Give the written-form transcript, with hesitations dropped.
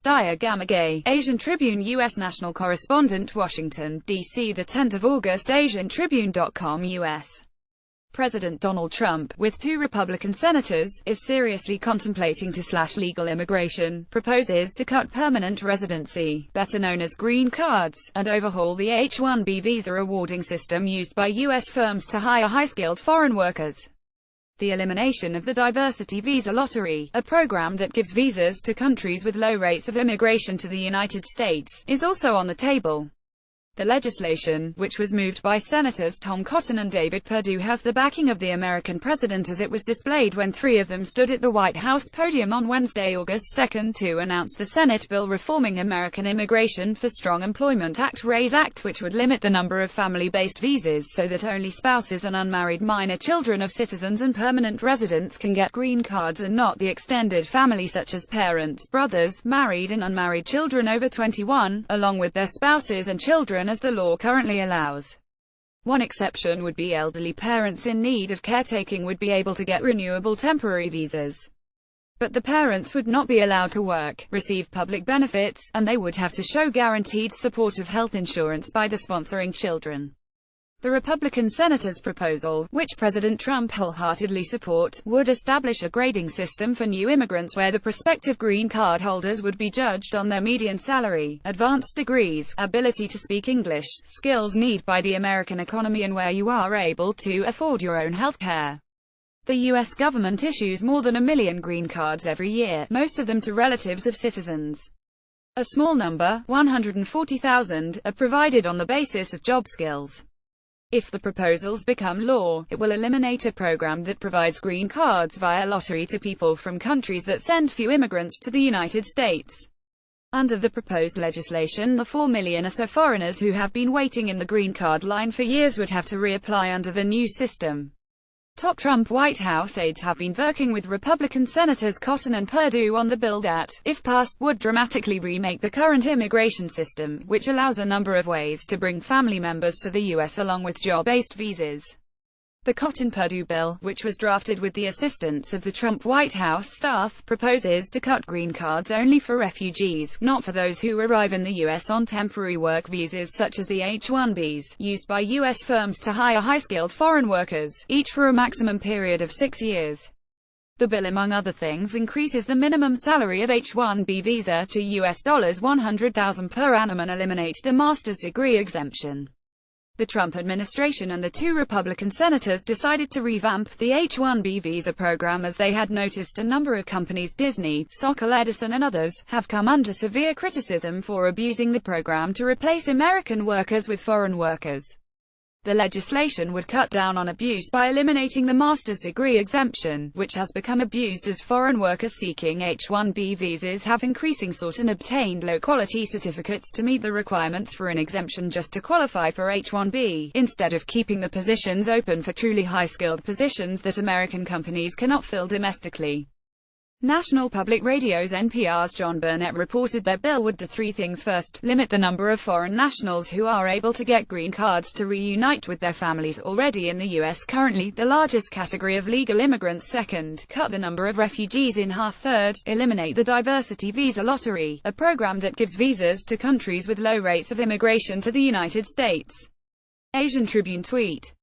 Diconary, Asian Tribune U.S. National Correspondent, Washington, D.C. 10 August, AsianTribune.com. U.S. President Donald Trump, with 2 Republican senators, is seriously contemplating to slash legal immigration, proposes to cut permanent residency, better known as green cards, and overhaul the H-1B visa awarding system used by U.S. firms to hire high-skilled foreign workers. The elimination of the diversity visa lottery, a program that gives visas to countries with low rates of immigration to the United States, is also on the table. The legislation, which was moved by Senators Tom Cotton and David Perdue, has the backing of the American president, as it was displayed when 3 of them stood at the White House podium on Wednesday, August 2, to announce the Senate bill reforming American Immigration for Strong Employment Act (RAISE Act), which would limit the number of family-based visas so that only spouses and unmarried minor children of citizens and permanent residents can get green cards, and not the extended family such as parents, brothers, married and unmarried children over 21, along with their spouses and children, as the law currently allows. One exception would be elderly parents in need of caretaking would be able to get renewable temporary visas. But the parents would not be allowed to work, receive public benefits, and they would have to show guaranteed support of health insurance by the sponsoring children. The Republican senator's proposal, which President Trump wholeheartedly supports, would establish a grading system for new immigrants where the prospective green card holders would be judged on their median salary, advanced degrees, ability to speak English, skills needed by the American economy, and where you are able to afford your own health care. The U.S. government issues more than 1 million green cards every year, most of them to relatives of citizens. A small number, 140,000, are provided on the basis of job skills. If the proposals become law, it will eliminate a program that provides green cards via lottery to people from countries that send few immigrants to the United States. Under the proposed legislation, the 4 million or so foreigners who have been waiting in the green card line for years would have to reapply under the new system. Top Trump White House aides have been working with Republican Senators Cotton and Perdue on the bill that, if passed, would dramatically remake the current immigration system, which allows a number of ways to bring family members to the U.S. along with job-based visas. The Cotton-Perdue bill, which was drafted with the assistance of the Trump White House staff, proposes to cut green cards only for refugees, not for those who arrive in the U.S. on temporary work visas such as the H-1bs, used by U.S. firms to hire high-skilled foreign workers, each for a maximum period of 6 years. The bill, among other things, increases the minimum salary of H-1B visa to US $100,000 per annum and eliminates the master's degree exemption. The Trump administration and the 2 Republican senators decided to revamp the H-1B visa program as they had noticed a number of companies, Disney, Sokol, Edison and others, have come under severe criticism for abusing the program to replace American workers with foreign workers. The legislation would cut down on abuse by eliminating the master's degree exemption, which has become abused as foreign workers seeking H-1B visas have increasingly sought and obtained low-quality certificates to meet the requirements for an exemption just to qualify for H-1B, instead of keeping the positions open for truly high-skilled positions that American companies cannot fill domestically. National Public Radio's NPR's John Burnett reported their bill would do 3 things. First, limit the number of foreign nationals who are able to get green cards to reunite with their families already in the U.S., currently the largest category of legal immigrants. Second, cut the number of refugees in half. Third, eliminate the diversity visa lottery, a program that gives visas to countries with low rates of immigration to the United States. Asian Tribune tweet.